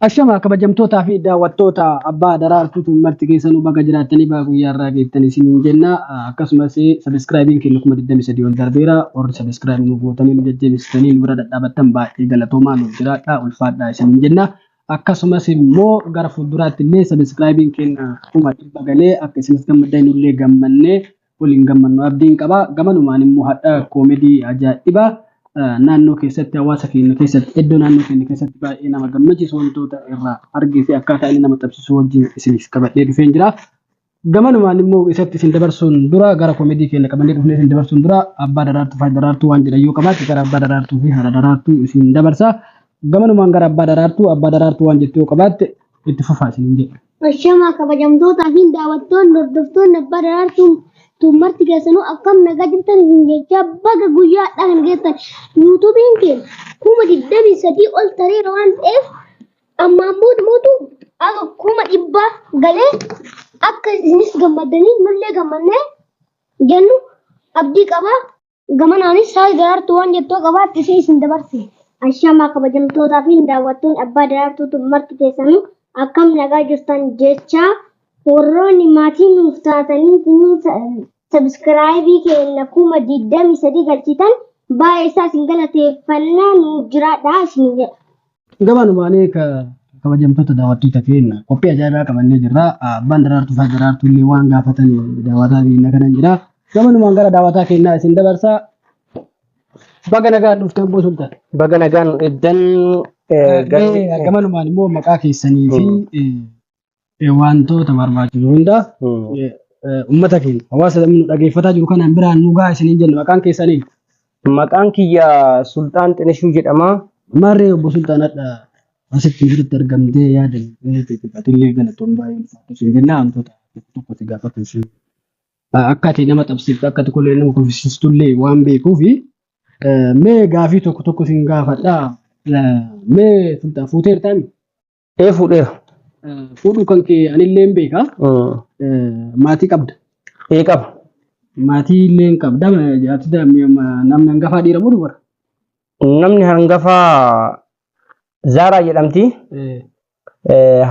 Ashama kabajamtoota fi daawwattoota abbaa daraartuutu marti keessanuu baga jiraatanii baga guyyaarraa geettanii isiniin jenna. Akkasumas sabiskiraayibiin keenya 23 ol darbeera. Warri sabiskiraayibii nu gootanii nu jajjabeessitanii nu bira dhadhaabattan baay'ee galatoomaa nuuf jiraadha. Ulfaadhaa isiniin jenna. Akkasumas immoo gara fuulduraatti illee sabiskiraayibiin keenya kuma dhibba galee akka isinis gammaddan illee gammannee waliin gammannu abdiin qaba. Gamanumaan immoo hadha koomedii ajaa'ibaa. Naannoo keessatti hawaasa keenya keessatti iddoo naannoo keenya keessatti baay'ee nama gammachiisu wantoota irraa argee fi akkaataa inni nama taphisisu wajjin isinis qabadhee dhufeen jira. Gamanumaan immoo isatti isin dabarsuun dura gara koomedii keenya qabannee dhufnee isin dabarsuun dura abbaa daraartuu fi daraartuu waan jedhan yoo qabaate gara abbaa daraartuu fi haadha daraartuu isin dabarsa. Gamanumaan gara abbaa daraartuu waan jettu yoo qabaatte itti fufaa isiniin jedha. Ashama kabajamtootaa fi daawwattoonni hordoftoonni abbaa daraartuu marti keessanuu akkam nagaa jirtan hin jecha baga guyyaadhaan geettan yuutuubiin keenya kuma 23 ol tareera waan ta'eef ammaan booda mootu akka kuma 100 galee akka isinis gammadanii nullee gammannee jennu abdii qaba. Gamanaanis saayii daraartuu waan jettoo qabaatti ishee isin dabarse. Ashama kabajamtootaa fi daawwattoonni abbaa daraartuutu marti keessanuu akkam nagaa jirtan jecha warroonni maatii nuuf taatanii sabiskiraayibii keenya kuma 23 galchitan baay'ee isaa isin galateeffannaa nu jiraadhaa isin jedha. Gamanumaan kabajamtoota daawwattoota keenya qophii ajaa'ibaa qabannee jirra. Abbaan daraartuu fi daraartuu illee waan gaafatan daawwataa keenya kanan jira. Gamanumaan gara daawwataa keenyaa isin dabarsa. Baga nagaan dhuftan bosultan. Baga nagaan eddan gamanumaan immoo maqaa keessanii fi wantoota barbaachisu hunda ummata keenya hawaasa nu dhageeffataa jiru kanaan biraan nu gahaa isiniin jenna. Maqaan keessanii? Maqaan kiyya Sultaan Xinishuu jedhama. Maarree obbo Sultaanadha asitti jirutti argamtee yaadan illee galatoon baay'ee ulfaatu isin jenna. Wantoota tokkotti gaafatu isin akka ati nama qabsiiftu akka ati kollee nama kuffisiistu illee waan beekuufi mee gaafii tokko isin gaafadha. Mee Sultaan fuuteertaami? Fuudheera. Fuudhuu kan kee anillee hin beeka. Maatii qabda? Qaba. Maatii illee qabda. Namni hangafaa dhiira moo dubara? Namni hangafaa Zaaraa jedhamti.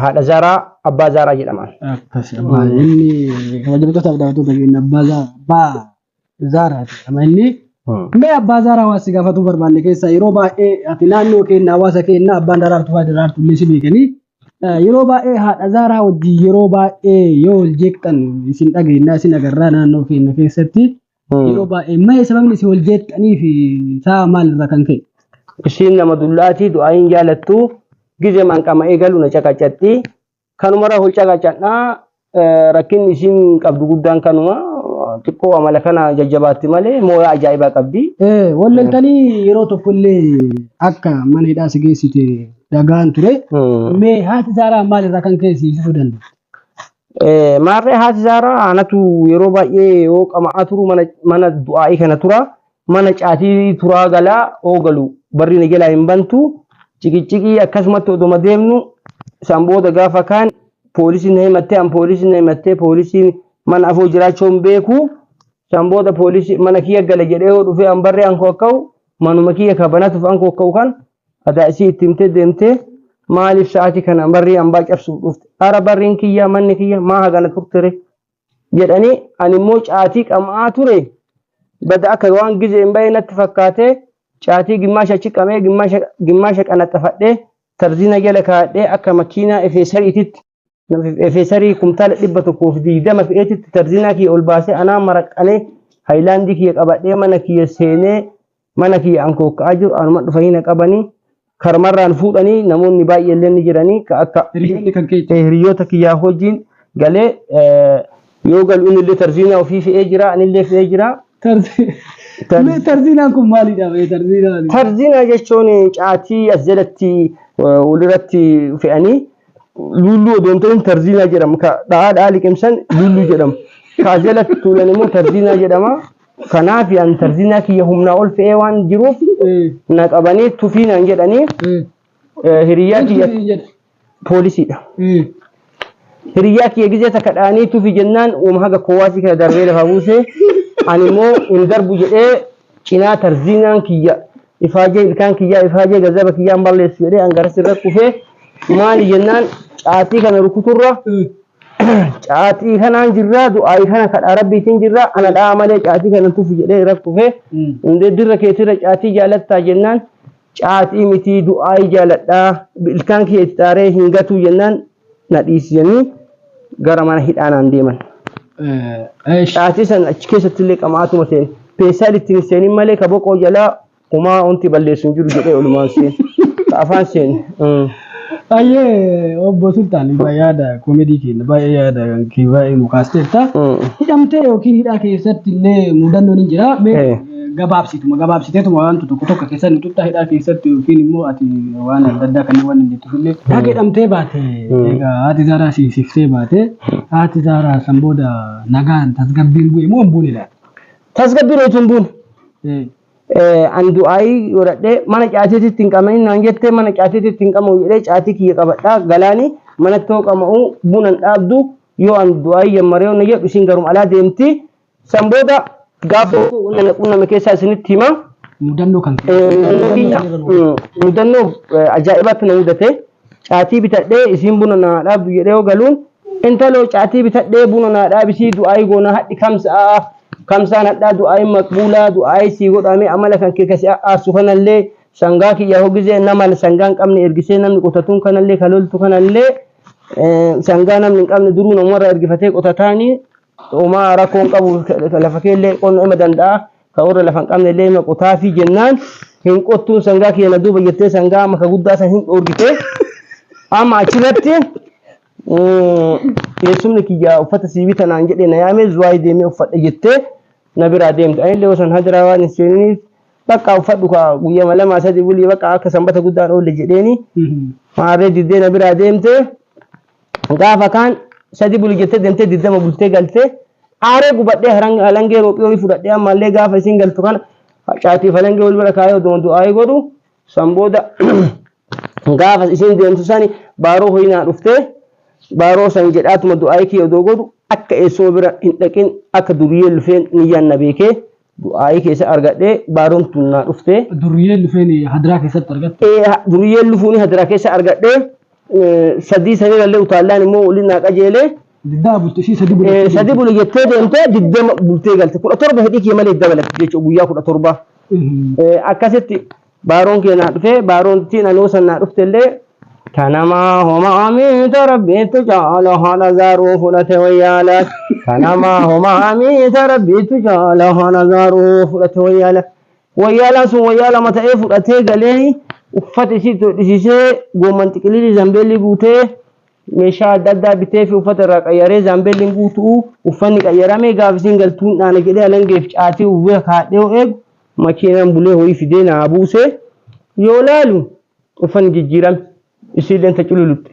Haadha Zaaraa, abbaa Zaaraa jedhama. Akkasi abbaa inni kabajamtootaaf daawwattoota keenya abbaa Zaaraati. Amma inni mee abbaa Zaaraa hawaasi gaafatuu barbaanne keessaa yeroo baay'ee ati naannoo keenya hawaasa keenya abbaan daraartuu fi daraartuu illee si beekanii yeroo baay'ee haadha Zaaraa wajjin yeroo baay'ee yoo ol jeeqxan isin dhageenyaa isin agarraa naannoo keenya keessatti yeroo baay'ee mee sababni isin ol jeeqxanii fi isaa maalirraa kan ka'e? Ishiin nama dullaatii du'aa hin jaalattu gizee manqama eegalu na caqacatti kanumarraa ol caqacadhaa rakkinni isiin qabdu guddaan kanuma xiqqoo amala kana jajjabaatti malee mooyaa ajaa'ibaa qabdi. Wallaaltanii yeroo tokko illee akka mana hidhaa si geessite dhagaan ture. Mee haati Zaaraa maalirraa kan keessisuu danda'a? Maarree haati Zaaraa anatu yeroo baay'ee yoo qama'aa turu mana du'aa'ii kana tura. Mana caatii turaa galaa oogalu barri na jalaa hin bantu. Ciqiciqii akkasumatti oduma deemnu isaan booda gaafa kaan poolisiin na himattee an poolisiin na himattee poolisiin mana afoo jiraachuun beeku. Isaan booda poolisii mana kiyya gala jedhee yoo dhufee an barree an kokka'u manuma kiyya kabanatuuf an kokka'u kan adaa isii itti himtee deemtee maaliif sa'aatii kana barrii hambaa cabsuuf dhufte? Ara barriin kiyyaa manni kiyya maa hagana turtere jedhanii ani immoo caatii qama'aa ture bada akka waan gizee hin bahe natti fakkaatee caatii gimmaasha achi qabee gimmaasha qanaxxafadhee tarziina jala kaa'adhee akka makiinaa efeesariititti efeesarii kumtaala 120 fe'eetitti tarziinaa kiyya ol baasee anaa maraqqanee haayilaandii kiyya qabadhee mana kiyya seenee mana kiyya an kokka'aa jiru anuma dhufanii na qabanii karmarraan fuudhanii namoonni baay'ee illee ni jiranii akka hiriyoota kiyyaa hojiin galee yoo galu inni illee tarziinaa ofii fe'ee jira anillee fe'ee jira. Tarziinaan kun maalidha? Tarziinaa jechuun caatii as jalatti walirratti fe'anii lulluu odoontoon tarziinaa jedhama. Dhahaa liqimsan lulluu jedhama. Ka jalatti tuulan immoo tarziinaa jedhama. Kanaaf an tarziinaa kiyya humnaa ol fe'ee waan jiruuf na qabanii tufiinaan jedhanii hiriyaa kiyya poolisiidha. Hiriyaa kiyya gizee takka dhaanii tufi jennaan uuma haga kowaasii kana darbee lafa buusee ani immoo hin darbu jedhee cinaa tarziinaan kiyya ifaajee ilkaan kiyyaa ifaajee gazaba kiyyaan balleessu jedhee an garas irra kufee maali jennaan caatii kana rukuturra caatii kanaan jirraa du'aayi kana kadhaa rabbiitiin jirraa ana dha'a malee caatii kana tufu jedhee rakkufe hundee dirra keessirra caatii jaalattaa jennaan caatii miti du'aayi jaaladhaa ilkaan kee taaree hin gatuu jennaan na dhiisanii gara mana hidhaanaan deeman. Caatii san achi keessatti illee qamaatuma seen peesaan ittiin seenin malee ka boqoo jalaa kumaa wanti balleessuun jiru jedhee olumaan seen afaan seen. Ayyee obbo Sultaan yaada koomedii keenya baay'ee yaada kee baay'ee mukaasteetta. Hidhamtee yookiin hidhaa keessatti illee mudannoon hin jira. Gabaabsiteetuma wantu tokko keessatti tuttaa hidhaa keessatti yookiin immoo ati waan adda addaa kanneen waan hin jettuuf illee haga hidhamtee baate egaa haati Zaaraa siisiftee baate haati Zaaraa san booda nagaan tasgabbiin bu'e moo hin buune laata? Tasgabbiin otoo hin buune. An du'aayi godhadhee mana caatiitti hin qamanin naan jettee mana caatiitti hin qamahu jedhee caatii kiyya qabadhaa galaanii manatti hoo qama'u bunan dhaabdu yoo an du'aayi jammaree onna jedhu isin garum alaa deemti san booda gaafa qunname keessaa isinitti hima. Mudannoo kan mudannoo ajaa'ibatti na mudate caatii bitadhee isin buna naa dhaabdu jedhee yoo galuun intaloo caatii bitadhee buna naa dhaabisii du'aayi goona hadhi kamsa'a. Kamsaan hadhaa du'aayi maqbuulaa du'aayi sii godhame amala kan kee kasi aarsu kanallee sangaa kiyya hogizee nama sangaan qabne ergisee namni qotatuun kanallee kaloltu kanallee sangaa namni hin qabne duruu namarra ergifatee qotataanii uumaa rakkoon qabu lafa keellee qonnoo ima danda'a ka warra lafa hin qabne illee ima qotaa fi jennaan hin qottuun sangaa kiyya na duuba jettee sangaa maka guddaa san hin dhoorgite amma achirratti teessumni kiyya uffata siibita naan jedhee na yaamee zuwaayii deemee uffadhe jettee na biraa deemte anillee osoo hadiraa waan hin seeniif bakka uffadhu ka guyyaa lama sadii bulii bakka akka sanbata guddaan oolle jedheeni maarree diddee na biraa deemte gaafa kaan sadii bulii jettee deemtee diddama bultee galtee aaree gubadhee halangee roophii horii fudhadhee ammallee gaafa isin galtu kana caatiif halangee wal bira kaayee odoo du'aayi godhu san booda gaafa isin deemtu sani baaroo horii naa dhuftee baaroo san jedhaatuma du'aayi kiyya odoo godhu akka eessoo bira hin dhaqin akka duriyyee lufeen niyyaan na beekee du'aayi keessa argadhee baaroon tun naa dhuftee. Duriyyee lufeen hadiraa keessatti argatte? Duriyyee lufuun hadiraa keessa argadhee sadii illee utaallaan immoo waliin naa qajeelee. Diddaa bultee ishii sadii bultee. Sadii bulii jettee deemtee diddama bultee galte 17 hidhii kiyya malee dabalatti jechuudha guyyaa 17. Akkasitti baaroon kee naa dhufee baaroon tiin anoo san naa dhufte illee kanama homa amita rabbitu jala hana zaru fulate wayala kanama homa amita rabbitu jala hana zaru fulate wayala sun wayala mata e fulate galee uffata isii todhisisee goomman xiqilili zambeelli guutee meeshaa adda addaa bitee fi uffata irraa qayyaree zambeelliin guutuu uffanni qayyarame gaafisiin galtuun dhaana jedhee alangeef caatii uwwee kaadhee eegu makiinaan bulee horii fidee naa buusee yoo laalu uffanni jijjiirame. Isiileen tacululutti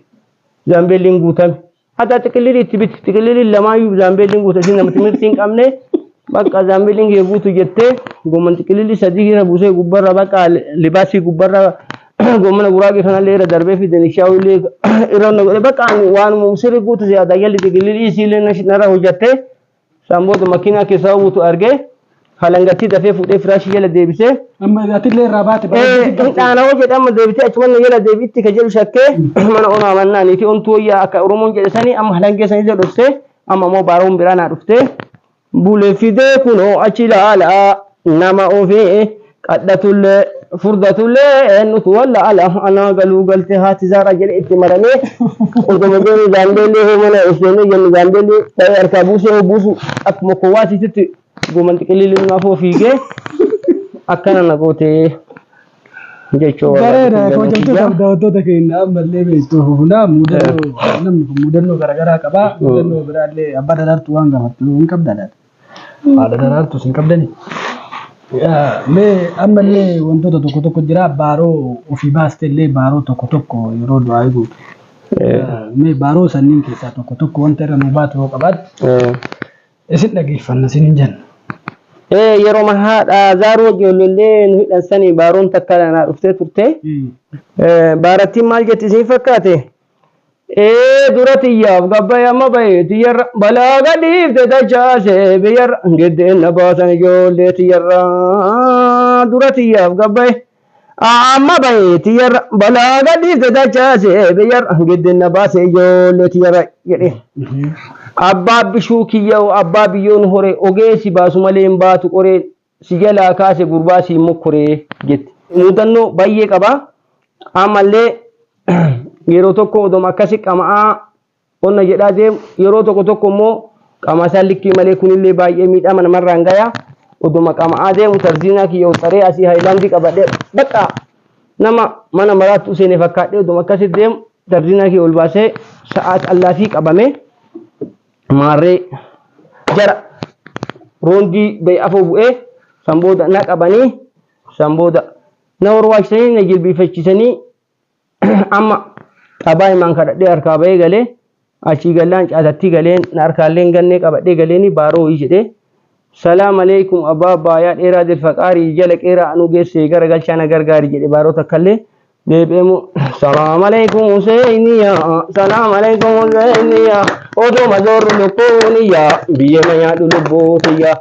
zambeelliin guutame hatta xiqilili itti biti xiqilili lamaayyuu zambeelliin guuta isin namatti mirti hin qabne bakka zambeelliin kee guutu jettee goomman xiqilili sadii irra buusee gubbarra bakka libaasii gubbarra goommana guraagee kanallee irra darbee fi denishaawillee irra godhe bakka waanuma sirri guutu siyaadaayялli xiqilili isiileen narra hojjattee samboota makiinaa keessaa buutu argee halangatti dafee fuudhee firaashii jala deebisee. Amma atillee irraa baate. Dhaana hoo jedhama deebitee achumana jala deebiitti ka jedhu shakkee mana onaa mannaaniiti ontuu wayyaa akka Oromoon jedhe sanii amma halangee sanii jala dhoksee amma immoo baaroon biraa naa dhuftee bulee fidee kunoo achi ilaalaa nama ofii qadhatullee furdatullee nutu walla ala anaa galuu galtee haati Zaaraa jedhe itti maramee oduma jeeni gaambeellee hoomana isheenii jennu gaambeellee ta'ee harkaa buusee buusu akkuma kowwaasitti goomman xiqilili naafoo fiigee akkana na gootee jechuudha. Bareeda hojjettoota daawwattoota keenya ammallee beektu hundaa mudannoo garaagaraa qaba. Mudannoo biraallee abbaa daraartuu waan gaafattu hin qabdadha. Haadha daraartuus hin qabdani. Mee ammallee wantoota tokko jira baaroo ofii baastellee baaroo tokko yeroo du'aayi guutu. Mee baaroo sanniin keessaa tokko wanta irra nu baatu yoo qabaatu isin dhageeffanna isin hin jenna. Yeroo haadha Zaaroo ijoollee nu hidhan sanii baaroon takka naa dhuftee turte. Baarattiin maal jetti isin fakkaate? Dura tiyyaaf gabbaa'e amma ba'e tiyyarra balaa gadhiifte dachaase biyyarra giddeen na baasan ijoollee tiyyarra dura tiyyaaf gabbaa'e amma bahe tiyarra balaa gadhiise dachaase biyyarra giddinna baase ijoollee tiyarra jedhe abbaa bishuu kiyya'u abbaa biyyoon hore ogeessi baasu malee hin baatu qoree si jalaa kaase gurbaa si mokkoree jette mudannoo baay'ee qaba ammallee yeroo tokko odoma akkasi qama'aa onna jedhaa deemu yeroo tokko immoo qamasaa likkii malee kunillee baay'ee miidhama namarraan gaya odoma qama'aa deemu tarziinaa kiyya'u xaree asii haayilaandii qabadhee bakka nama mana maraatti useene fakkaadhee odoma akkasi deemu tarziinaa kiyya ol baasee sa'aat allaafii qabame maarree jara roondii bay afoo bu'ee sanbooda na qabanii sanbooda na warwaachisanii na jilbiifachisanii amma qabaa himaan kadhadhee harkaa bahee galee achii gallaan caasatti galeen na harkaalleen gannee qabadhee galeeni baaroo jedhee salaam aleikum abbaa baayaa dheeraa dirfaqaarii jala qeeraa anu geessee gara galchaa na gargaarii jedhe baaroo takkallee deebi'eemu salaam aleikum Huseeniya salaam aleikum Huseeniya oduma zorru lukkuuniya biyya mayaadhu lubbootiya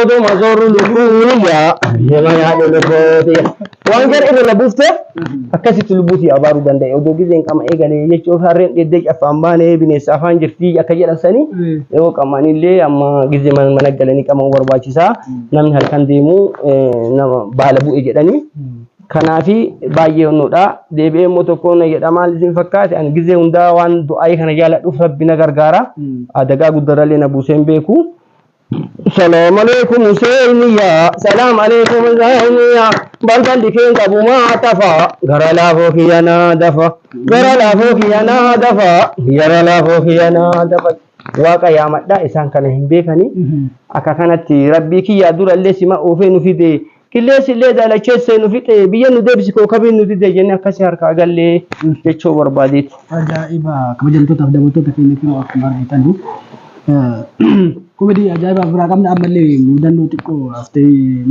oduma zorru lukkuuniya biyya mayaadhu lubbootiya waan gara irra buufte akkasitti lubbuutii abaaruu danda'e odoo gizeen qama eegalee jechuun harreen dheeddee caffaan baanee bineensa afaan jirtii akka jedhan sanii yoo qamanillee amma gizee mana galanii qama barbaachisaa namni halkan deemu nama baala bu'e jedhanii kanaafi baay'ee onnoodha deebi'ee immoo tokko na jedha maal isin fakkaate ani gizee hundaa waan du'aayii kana jaaladhuuf rabbi na gargaara adagaa guddarallee na buuseen beeku salaam aleikum Huseeniya salaam aleikum Huseeniya balbal dikeen qabu maa tafa gara laafoo kiyya naa dafa gara laafoo kiyya naa dafa gara laafoo kiyya naa dafa waaqa yaamadha isaan kana hin beekani akka kanatti rabbii kiyya durallee sima oofee nu fide killeessi illee daalacheessee nu fixe biyya nu deebisi kookabiin nu dide jennee akkasii harkaa gallee jechuu barbaadeeti. Ajaa'iba kabajamtootaaf daawwattoota keenya fi akkuma argitanii komedii ajaa'iba biraa qabna ammallee mudannoo xiqqoo haftee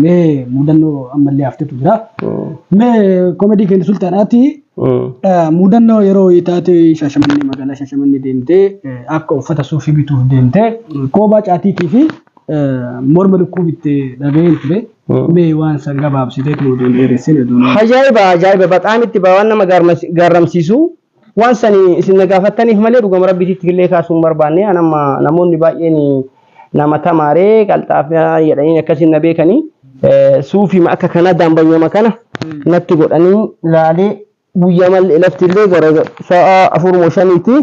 mee mudannoo ammallee haftetu jira. Mee komedii keenya sultaanaati mudannoo yeroo taate Shaashamannee magaalaa Shaashamannee deemtee akka uffata suufii bituuf deemtee koobaa caatiitii fi morma lukkuu bittee dhaga'een ture. mee waan san gabaabsitee nuudeen dheeressine duuna ajaa'iba baqaan itti bawaan nama gaarramsiisu waan sani isin gaafattaniif malee dhugama rabbiitti illee kaasuun barbaanne anamma namoonni baay'een nama tamaaree qalxaafaa jedhanii akkasiin na beekanii suufii akka kana dambayyama kana natti godhanii laalee guyyaa malee laftillee gara sa'a 4-5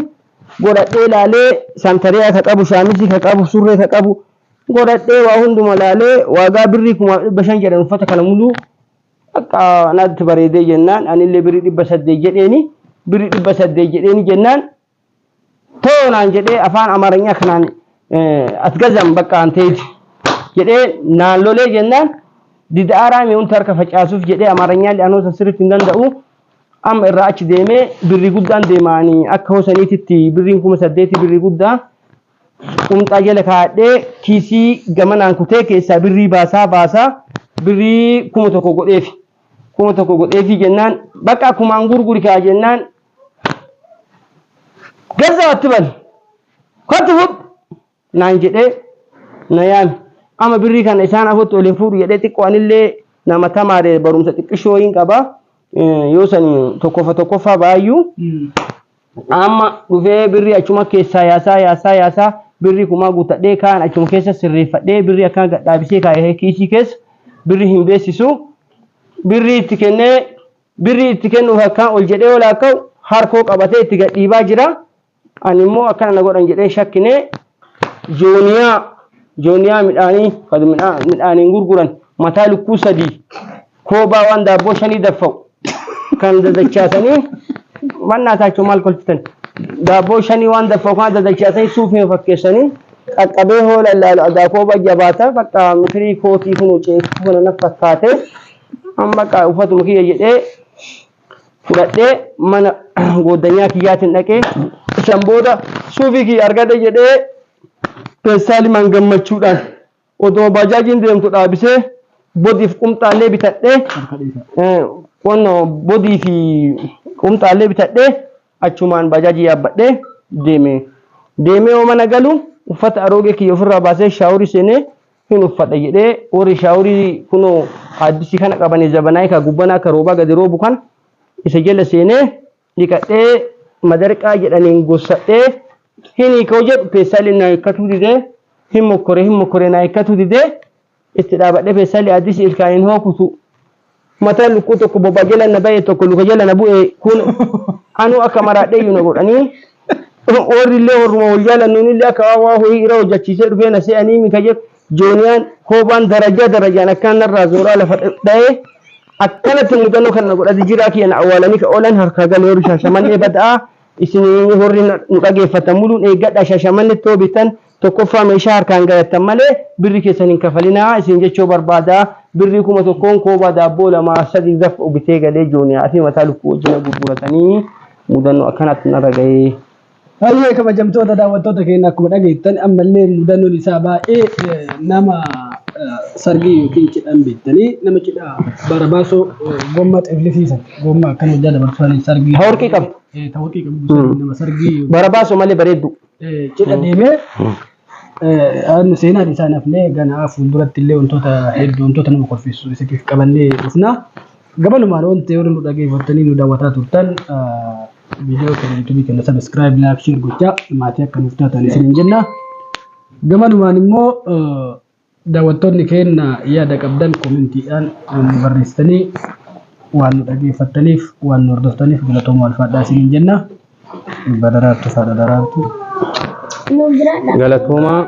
godhadhee laalee santaree akka qabu shaamisii akka qabu surree akka qabu godhadhee waa hunduma laalee waagaa birrii 500 jedhan uffata kana muluu akka natti bareedee jennaan anillee birrii 800 jedheeni birrii 800 jedheeni jennaan toonaan jedhee afaan amaaranya kanaan atgazam bakka anteeti jedhee naan lolee jennaan didaaraa mi'uun tarka facaasuuf jedhee amaaranyaan li'anoo sirriitti hin danda'u amma irraa achi deemee birrii guddaan deemaanii akka hosaniititti birriin 800 birrii guddaa qumxaa jala kaadhee kiisii gamanaan kutee keessaa birrii baasaa birrii 1,000 godheefi jennaan bakka akkumaan gurguri kaa jennaan gazaatti bal kotti fudh naan jedhee na yaami ama birrii kana isaan afutti oliin fuudhu jedhee xiqqoo anillee nama tamaare barumsa xiqqishoo hin qaba yoo sani tokkoffaa baay'uu amma dhufee birrii achuma keessaa yaasaa birrii kumaa guutadhee kaan achuma keessa sirreeffadhee birrii akkaan gadhaabisee kaayee kiisii keessa birrii hin beeksisu birrii itti kennuuf akkaan ol jedhee ol akka'u harkoo qabatee itti gadhiibaa jira ani immoo akkana na godhan jedhee shakkinee jooniyaa midhaaniin gurguran mataa lukkuu 3 koobaa waan daabboo 5 daffa'u kan dadachaasanii mannaa taachuu maal kolfitan daabboo 5 waan daffa'u kan dadachaasanii suufii fakkeessanii qaqqabee hoola laalu agaa koobaa jabaata bakka mikirii kootii kun ceessu kana na fakkaate amma bakka uffatuma kiyya jedhee fudhadhee mana goddanyaa kiyyaatiin dhaqee isaan booda suufii kiyya argate jedhee peessaalimaan gammachuudhaan odoo baajaajiin deemtu dhaabisee bodiif qumxaallee bitadhee qonna bodii fi qumxaallee bitadhee achumaan baajaajii yaabbadhee deemee yoo mana galu uffata aroogee kiyya ofirraa baasee shaaworii seenee hin uffadha jedhee warri shaaworii kunoo addisi kana qabanii zabanaa ka gubbana ka rooba gadi roobu kan isa jala seenee dhiqadhee madarqaa jedhaniin gossadhee hini koo jedhu peesaalii na hiikkatu didee hin mokkore na hiikkatu didee itti dhaabadhee peesaalii addisi ilkaaniin hookutu mataa lukkuu tokko boba jala na ba'e tokko luka jala na bu'e kun anu akka maraadhee yuuna godhanii warrillee horuma wal jaalannunillee akka waa horii irra hojjachiisee dhufee na se'anii mika jedhu jooniyaan koobaan darajaan akkaan narraa zooraa lafa dha'ee akkanatti mudannoo kan na godhate jiraa kiyya na awwaalanii ka oolan harkaa galee horii shaashamannee bada'aa isin horri nu dhageeffatan muluun eeggadha shaashamanne too bitan tokkoffaa meeshaa harkaan gayattan malee birri keessan hin kafalinaa isin jechoo barbaadaa birri kuma tokkoon koobaa daabboo lama sadii zaf bitee galee jooniyaa fi mataa lukkuu wajjina gurguratanii mudannoo akkanatti narra gahee. Baay'ee kabajamtoota daawwattoota keenya akkuma dhageettan ammallee mudannoon isaa baay'ee nama sargii yookiin cidhaan beektanii nama cidhaa barabaasoo gommaa xiflisiisan gommaa akkana hojjaa dabarsuudhaan sargii. Hawrqii qabdu. Hawrqii qabdu nama sargii. Barabaasoo malee bareeddu. Cidha deemee seenaan isaa naflee ganaa fuulduratti illee wantoota hedduu wantoota nama kolfisu isiniif qabannee dhufna. Gabalumaan wanti yeroo nu dhageeffattanii nu daawwataa turtan video kana YouTube kana subscribe like share gochaa maatii akka nuuf taatan isin jenna. Gabalumaan immoo daawwattoonni keenya yaada qabdan koomentiidhaan barreessitanii waan nu dhageeffattaniif waan nu hordoftaniif galatooma alfaadhaa isin jenna. Badaraartu faadha daraartu. Galatooma.